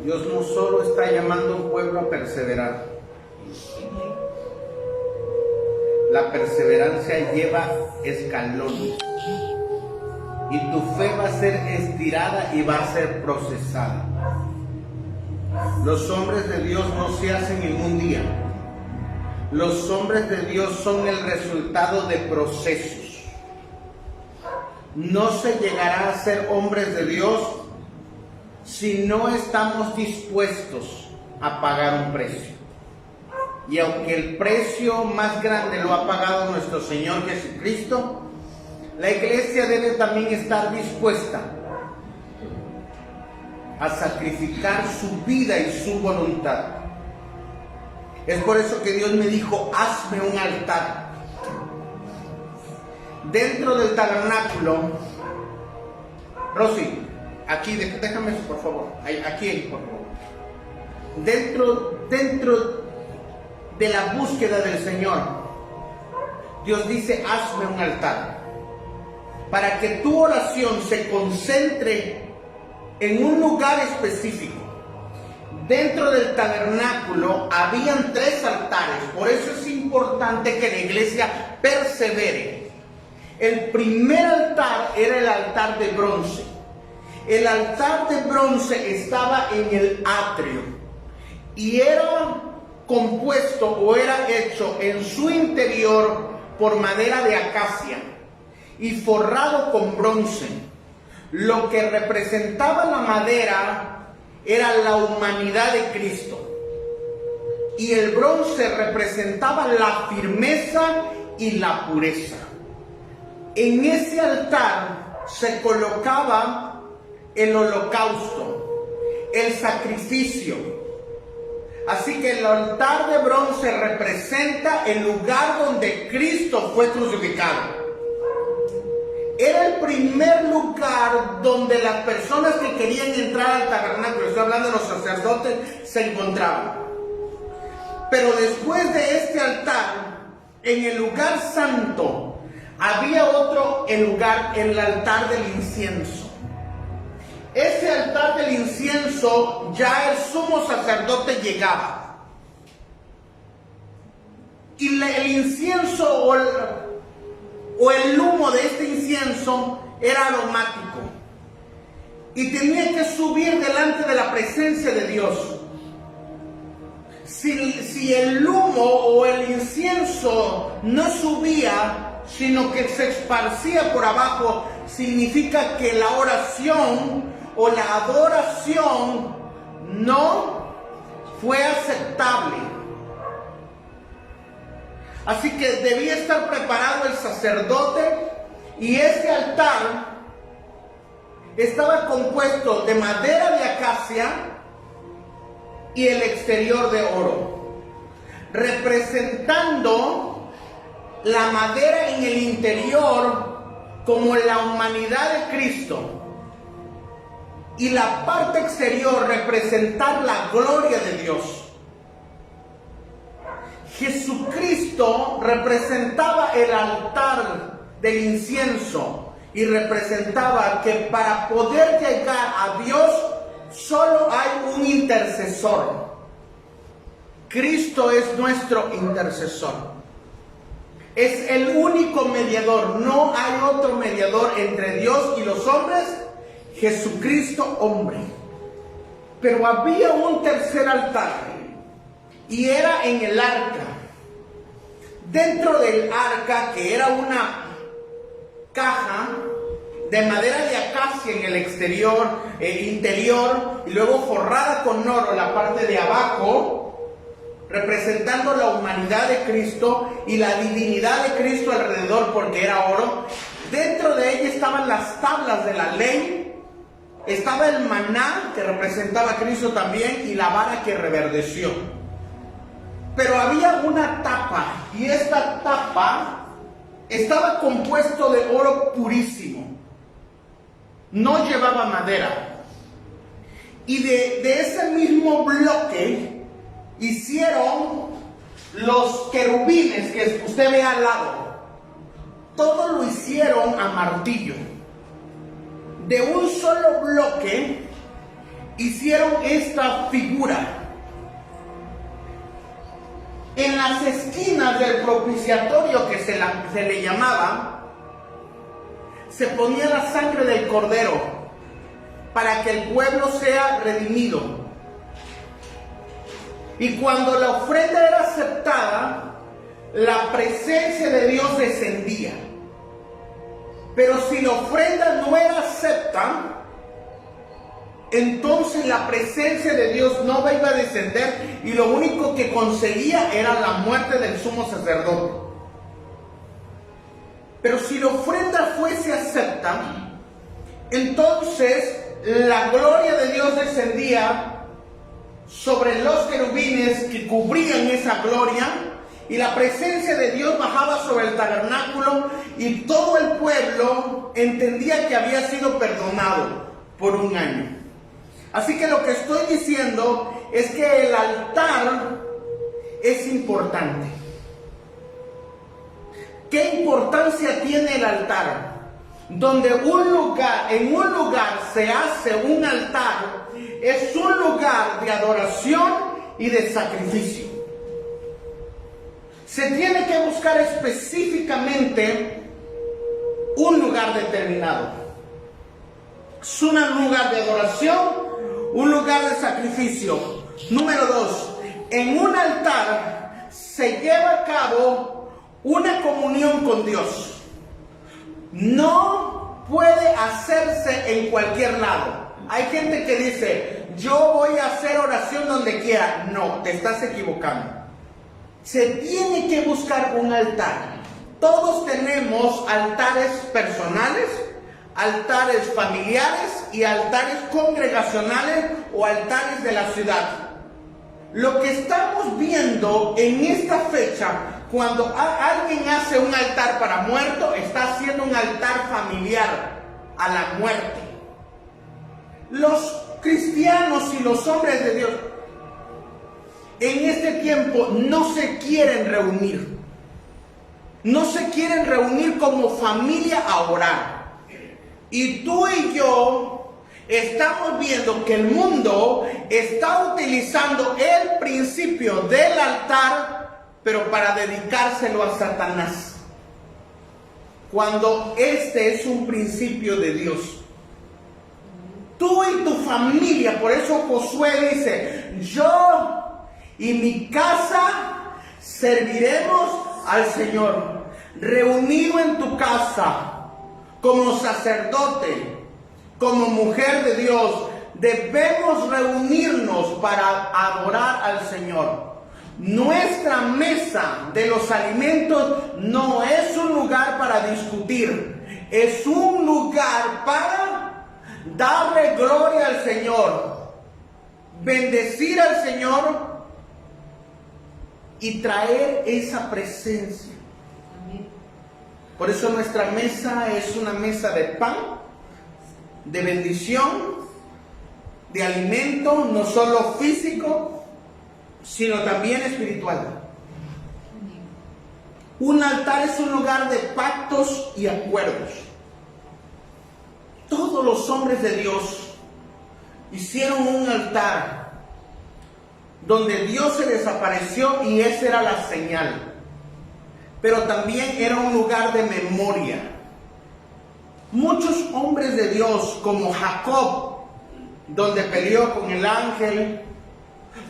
Dios no solo está llamando a un pueblo a perseverar. La perseverancia lleva escalones. Y tu fe va a ser estirada y va a ser procesada. Los hombres de Dios no se hacen en un día. Los hombres de Dios son el resultado de procesos. No se llegará a ser hombres de Dios si no estamos dispuestos a pagar un precio. Y aunque el precio más grande lo ha pagado nuestro Señor Jesucristo, la iglesia debe también estar dispuesta a sacrificar su vida y su voluntad. Es por eso que Dios me dijo: hazme un altar. Dentro del tabernáculo, Rosy, aquí, déjame eso, por favor. Aquí, por favor. Dentro de la búsqueda del Señor, Dios dice: hazme un altar. Para que tu oración se concentre en un lugar específico. Dentro del tabernáculo habían 3 altares. Por eso es importante que la iglesia persevere. El primer altar era el altar de bronce. El altar de bronce estaba en el atrio y era compuesto o era hecho en su interior por madera de acacia y forrado con bronce. Lo que representaba la madera era la humanidad de Cristo, y el bronce representaba la firmeza y la pureza. En ese altar se colocaba el holocausto, el sacrificio. Así que el altar de bronce representa el lugar donde Cristo fue crucificado. Era el primer lugar donde las personas que querían entrar al tabernáculo, estoy hablando de los sacerdotes, se encontraban. Pero después de este altar, en el lugar santo, había otro, el altar del incienso. Ese altar del incienso, ya el sumo sacerdote llegaba. Y el incienso o el humo de este incienso era aromático y tenía que subir delante de la presencia de Dios. Si el humo o el incienso no subía, sino que se esparcía por abajo, significa que la oración o la adoración no fue aceptable. Así que debía estar preparado el sacerdote, y este altar estaba compuesto de madera de acacia y el exterior de oro, representando la madera en el interior como la humanidad de Cristo, y la parte exterior representar la gloria de Dios. Jesucristo representaba el altar del incienso y representaba que para poder llegar a Dios solo hay un intercesor. Cristo es nuestro intercesor. Es el único mediador. No hay otro mediador entre Dios y los hombres. Jesucristo, hombre. Pero había un tercer altar, y era en el arca. Dentro del arca, que era una caja de madera de acacia en el exterior, el interior, y luego forrada con oro la parte de abajo, representando la humanidad de Cristo y la divinidad de Cristo alrededor, porque era oro. Dentro de ella estaban las tablas de la ley, estaba el maná, que representaba a Cristo también, y la vara que reverdeció. Pero había una tapa, y esta tapa estaba compuesto de oro purísimo. No llevaba madera. Y de ese mismo bloque hicieron los querubines que usted ve al lado. Todo lo hicieron a martillo. De un solo bloque hicieron esta figura. En las esquinas del propiciatorio, que se le llamaba, se ponía la sangre del cordero para que el pueblo sea redimido. Y cuando la ofrenda era aceptada, la presencia de Dios descendía. Pero si la ofrenda no era aceptada, entonces la presencia de Dios no iba a descender, y lo único que conseguía era la muerte del sumo sacerdote. Pero si la ofrenda fuese aceptada, entonces la gloria de Dios descendía sobre los querubines que cubrían esa gloria, y la presencia de Dios bajaba sobre el tabernáculo, y todo el pueblo entendía que había sido perdonado por un año. Así que lo que estoy diciendo es que el altar es importante. ¿Qué importancia tiene el altar? Donde en un lugar se hace un altar, es un lugar de adoración y de sacrificio. Se tiene que buscar específicamente un lugar determinado. Es un lugar de adoración, un lugar de sacrificio. Número 2, en un altar se lleva a cabo una comunión con Dios. No puede hacerse en cualquier lado. Hay gente que dice, yo voy a hacer oración donde quiera. No, te estás equivocando. Se tiene que buscar un altar. Todos tenemos altares personales, altares familiares y altares congregacionales o altares de la ciudad. Lo que estamos viendo en esta fecha, cuando alguien hace un altar para muerto, está haciendo un altar familiar a la muerte. Los cristianos y los hombres de Dios en este tiempo no se quieren reunir. No se quieren reunir como familia a orar. Y tú y yo estamos viendo que el mundo está utilizando el principio del altar, pero para dedicárselo a Satanás, cuando este es un principio de Dios. Tú y tu familia, por eso Josué dice, yo y mi casa serviremos al Señor. Reunido en tu casa, como sacerdote, como mujer de Dios, debemos reunirnos para adorar al Señor. Nuestra mesa de los alimentos no es un lugar para discutir, es un lugar para darle gloria al Señor, bendecir al Señor y traer esa presencia. Por eso nuestra mesa es una mesa de pan, de bendición, de alimento, no solo físico, sino también espiritual. Un altar es un lugar de pactos y acuerdos. Todos los hombres de Dios hicieron un altar donde Dios se desapareció y esa era la señal. Pero también era un lugar de memoria. Muchos hombres de Dios, como Jacob, donde peleó con el ángel,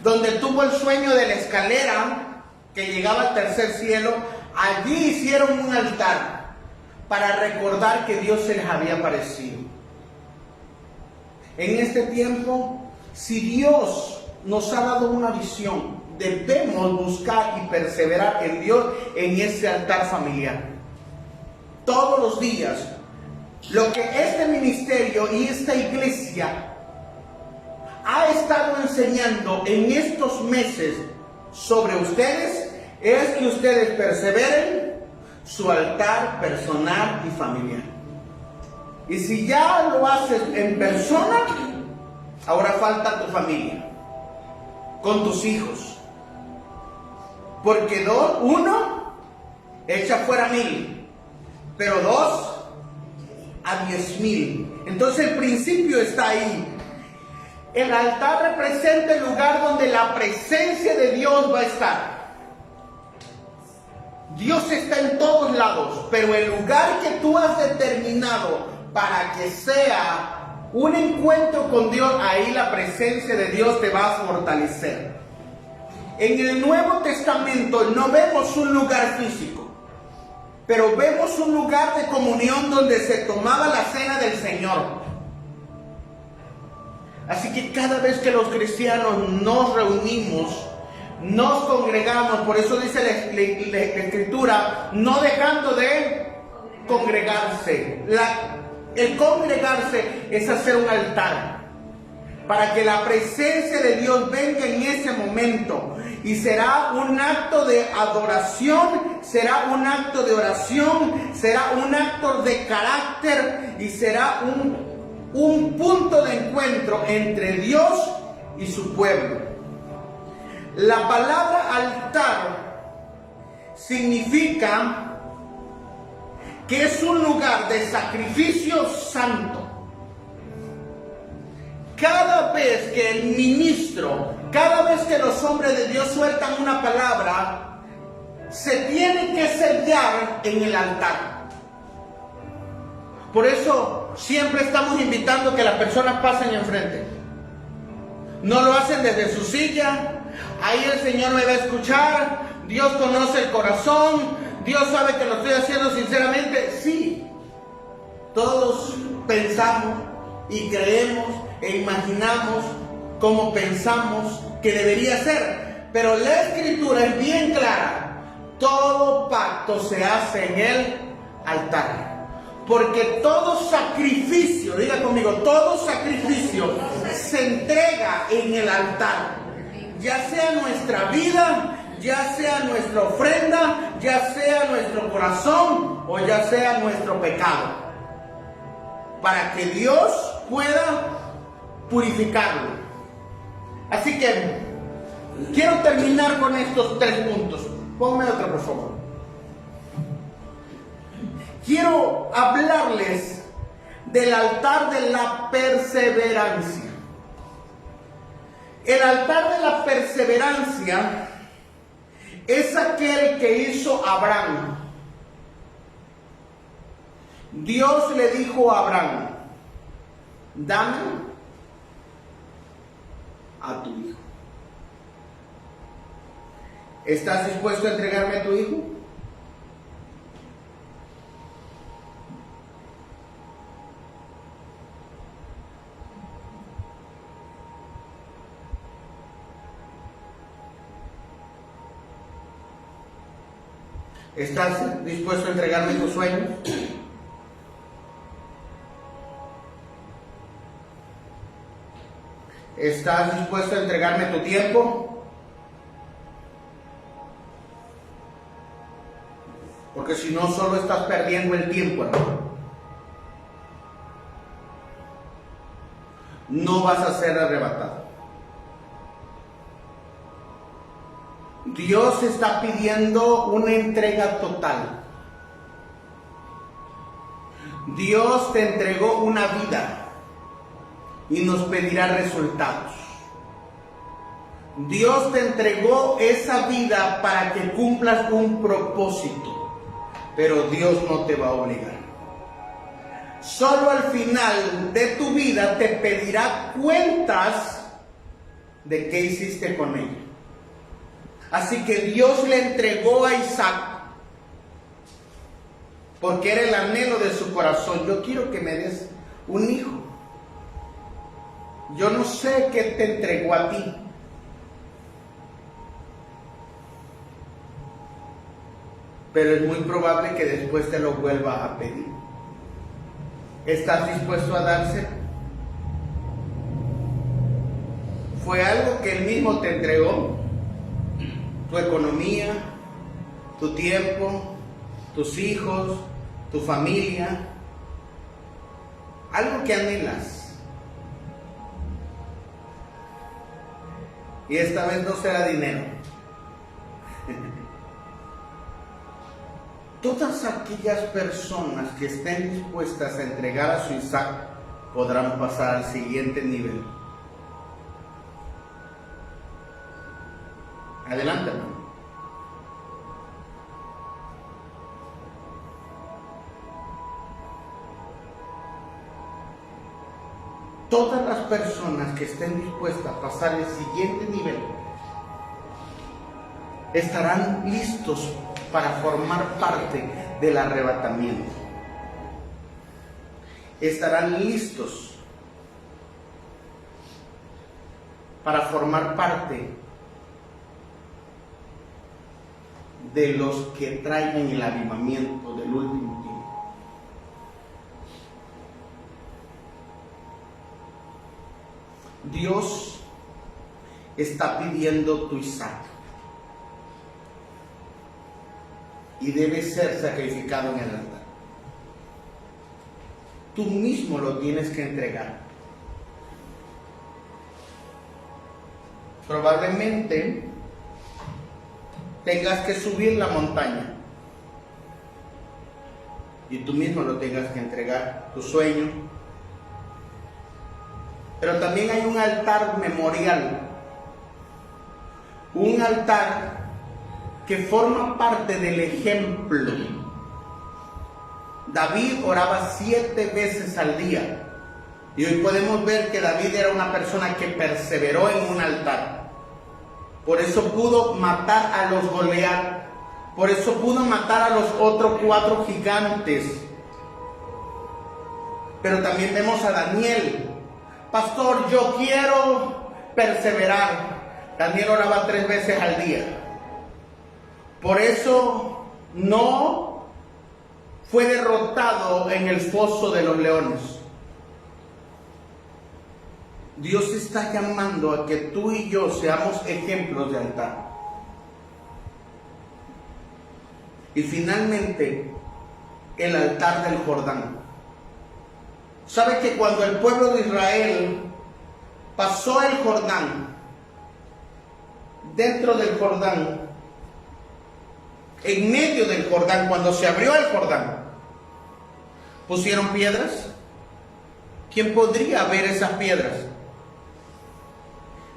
donde tuvo el sueño de la escalera que llegaba al tercer cielo, allí hicieron un altar para recordar que Dios se les había aparecido. En este tiempo, si Dios nos ha dado una visión, debemos buscar y perseverar en Dios en ese altar familiar. Todos los días, lo que este ministerio y esta iglesia ha estado enseñando en estos meses sobre ustedes es que ustedes perseveren su altar personal y familiar. Y si ya lo haces en persona, ahora falta tu familia, con tus hijos. Porque uno echa fuera 1000, pero 2 a 10,000. Entonces el principio está ahí. El altar representa el lugar donde la presencia de Dios va a estar. Dios está en todos lados, pero el lugar que tú has determinado para que sea un encuentro con Dios, ahí la presencia de Dios te va a fortalecer. En el Nuevo Testamento no vemos un lugar físico, pero vemos un lugar de comunión donde se tomaba la cena del Señor. Así que cada vez que los cristianos nos reunimos, nos congregamos, por eso dice la Escritura, no dejando de congregarse. El congregarse es hacer un altar para que la presencia de Dios venga en ese momento, y será un acto de adoración, será un acto de oración, será un acto de carácter, y será un punto de encuentro entre Dios y su pueblo. La palabra altar significa que es un lugar de sacrificio santo. Cada vez que el ministro, cada vez que los hombres de Dios sueltan una palabra, se tiene que sellar en el altar. Por eso siempre estamos invitando a que las personas pasen enfrente. No lo hacen desde su silla. Ahí el Señor me va a escuchar. Dios conoce el corazón. Dios sabe que lo estoy haciendo sinceramente. Sí, todos pensamos y creemos e imaginamos como pensamos que debería ser. Pero la Escritura es bien clara. Todo pacto se hace en el altar. Porque todo sacrificio, diga conmigo, todo sacrificio se entrega en el altar. Ya sea nuestra vida, ya sea nuestra ofrenda, ya sea nuestro corazón o ya sea nuestro pecado. Para que Dios pueda purificarlo. Así que quiero terminar con estos 3 puntos. Ponme otro, por favor. Quiero hablarles del altar de la perseverancia. El altar de la perseverancia es aquel que hizo Abraham. Dios le dijo a Abraham: dame a tu hijo. ¿Estás dispuesto a entregarme a tu hijo? ¿Estás dispuesto a entregarme tus sueños? ¿Estás dispuesto a entregarme tu tiempo? Porque si no, solo estás perdiendo el tiempo, hermano. No vas a ser arrebatado. Dios está pidiendo una entrega total. Dios te entregó una vida y nos pedirá resultados. Dios te entregó esa vida para que cumplas un propósito, pero Dios no te va a obligar. Solo al final de tu vida te pedirá cuentas de qué hiciste con ella. Así que Dios le entregó a Isaac porque era el anhelo de su corazón. Yo quiero que me des un hijo. Yo no sé qué te entregó a ti, pero es muy probable que después te lo vuelva a pedir. ¿Estás dispuesto a darse? ¿Fue algo que Él mismo te entregó? Tu economía, tu tiempo, tus hijos, tu familia, algo que anhelas. Y esta vez no será dinero. Todas aquellas personas que estén dispuestas a entregar a su Isaac podrán pasar al siguiente nivel. Adelante, hermano. Todas las personas que estén dispuestas a pasar el siguiente nivel estarán listos para formar parte del arrebatamiento. Estarán listos para formar parte de los que traigan el avivamiento del último tiempo. Dios está pidiendo tu Isaac y debe ser sacrificado en el altar. Tú mismo lo tienes que entregar. Probablemente tengas que subir la montaña y tú mismo lo tengas que entregar, tu sueño. Pero también hay un altar memorial, un altar que forma parte del ejemplo. David oraba 7 veces al día. Y hoy podemos ver que David era una persona que perseveró en un altar. Por eso pudo matar a los Goliat. Por eso pudo matar a los otros 4 gigantes. Pero también vemos a Daniel. Pastor, yo quiero perseverar. Daniel oraba 3 veces al día. Por eso no fue derrotado en el foso de los leones. Dios está llamando a que tú y yo seamos ejemplos de altar. Y finalmente, el altar del Jordán. ¿Sabe que cuando el pueblo de Israel pasó el Jordán, dentro del Jordán, en medio del Jordán, cuando se abrió el Jordán, pusieron piedras? ¿Quién podría ver esas piedras?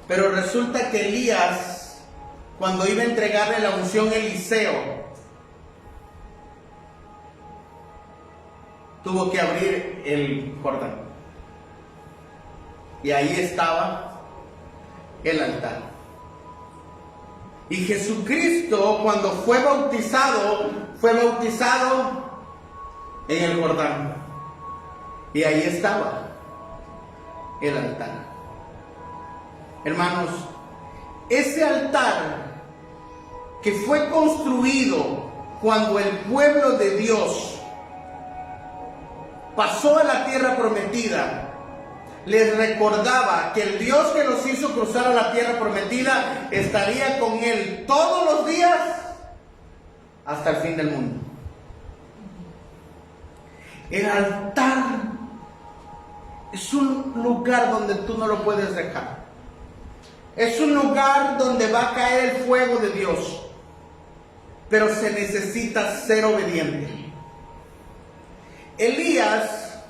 Pero resulta que Elías, cuando iba a entregarle la unción a Eliseo, tuvo que abrir el Jordán. Y ahí estaba el altar. Y Jesucristo, cuando fue bautizado en el Jordán. Y ahí estaba el altar. Hermanos, ese altar que fue construido cuando el pueblo de Dios pasó a la tierra prometida, les recordaba que el Dios que los hizo cruzar a la tierra prometida estaría con él todos los días hasta el fin del mundo. El altar es un lugar donde tú no lo puedes dejar. Es un lugar donde va a caer el fuego de Dios, pero se necesita ser obediente. Elías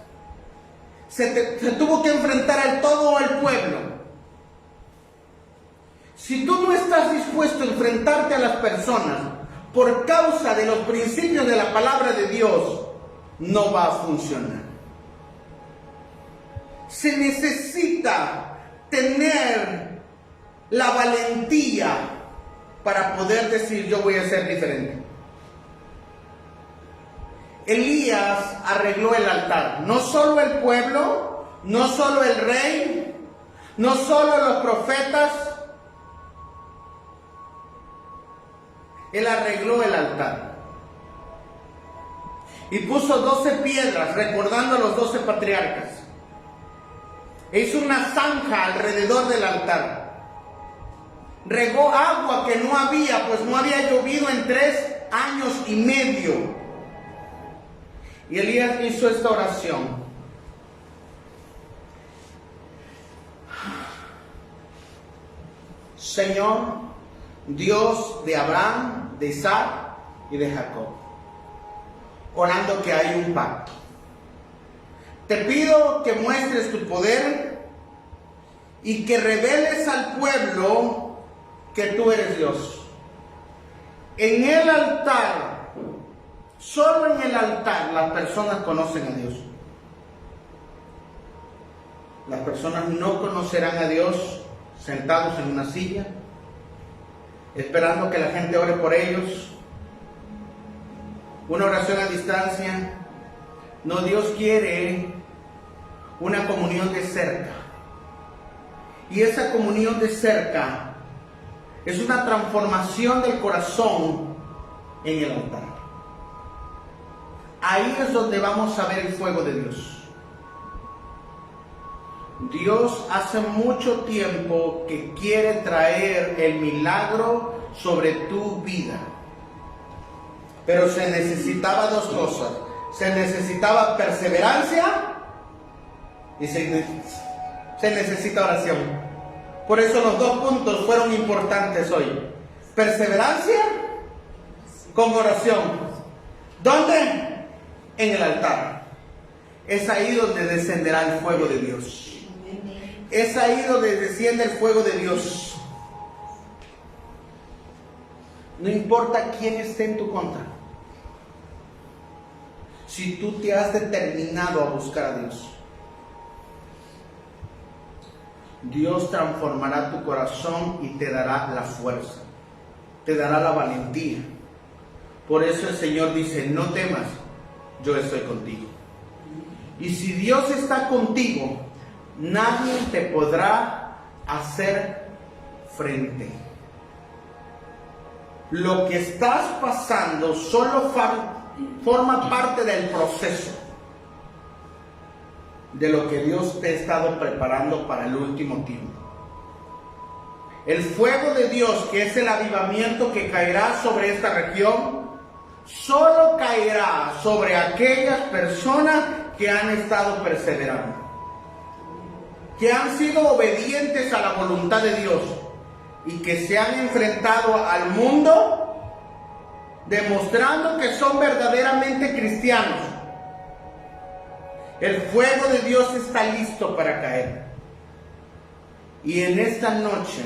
se tuvo que enfrentar a todo el pueblo. Si tú no estás dispuesto a enfrentarte a las personas por causa de los principios de la palabra de Dios, no va a funcionar. Se necesita tener la valentía para poder decir: yo voy a ser diferente. Elías arregló el altar. No solo el pueblo, no solo el rey, no solo los profetas. Él arregló el altar. Y puso 12 piedras recordando a los 12 patriarcas. E hizo una zanja alrededor del altar. Regó agua que no había, pues no había llovido en 3 años y medio. Y Elías hizo esta oración: Señor, Dios de Abraham, de Isaac y de Jacob, orando que hay un pacto. Te pido que muestres tu poder y que reveles al pueblo que tú eres Dios. En el altar, solo en el altar, las personas conocen a Dios. Las personas no conocerán a Dios sentados en una silla, esperando que la gente ore por ellos. Una oración a distancia. No, Dios quiere una comunión de cerca. Y esa comunión de cerca es una transformación del corazón en el altar. Ahí es donde vamos a ver el fuego de Dios. Dios hace mucho tiempo que quiere traer el milagro sobre tu vida. Pero se necesitaba dos cosas. Se necesitaba perseverancia y se necesita oración. Por eso los dos puntos fueron importantes hoy. Perseverancia con oración. ¿Dónde? En el altar. Es ahí donde descenderá el fuego de Dios. Es ahí donde desciende el fuego de Dios. No importa quién esté en tu contra. Si tú te has determinado a buscar a Dios, Dios transformará tu corazón y te dará la fuerza, te dará la valentía. Por eso el Señor dice: no temas, yo estoy contigo. Y si Dios está contigo, nadie te podrá hacer frente. Lo que estás pasando solo forma parte del proceso de lo que Dios te ha estado preparando para el último tiempo. El fuego de Dios, que es el avivamiento que caerá sobre esta región, solo caerá sobre aquellas personas que han estado perseverando, que han sido obedientes a la voluntad de Dios y que se han enfrentado al mundo demostrando que son verdaderamente cristianos. El fuego de Dios está listo para caer. Y en esta noche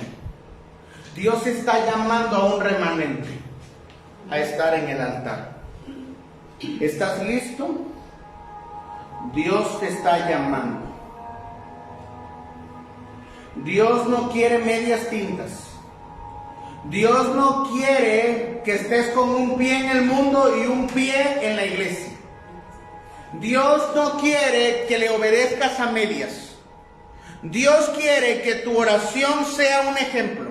Dios está llamando a un remanente a estar en el altar. ¿Estás listo? Dios te está llamando. Dios no quiere medias tintas. Dios no quiere que estés con un pie en el mundo y un pie en la iglesia. Dios no quiere que le obedezcas a medias. Dios quiere que tu oración sea un ejemplo.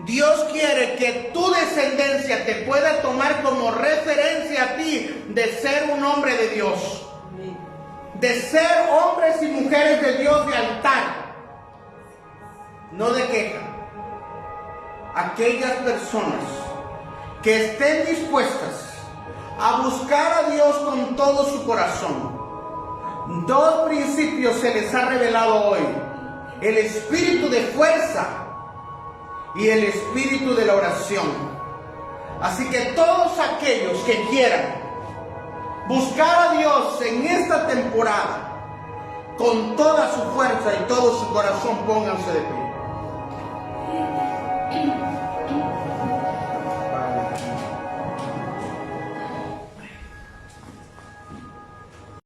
Dios quiere que tu descendencia te pueda tomar como referencia a ti de ser un hombre de Dios, de ser hombres y mujeres de Dios de altar, no de queja. Aquellas personas que estén dispuestas a buscar a Dios con todo su corazón. Dos principios se les ha revelado hoy: el espíritu de fuerza y el espíritu de la oración. Así que todos aquellos que quieran buscar a Dios en esta temporada con toda su fuerza y todo su corazón, pónganse de pie.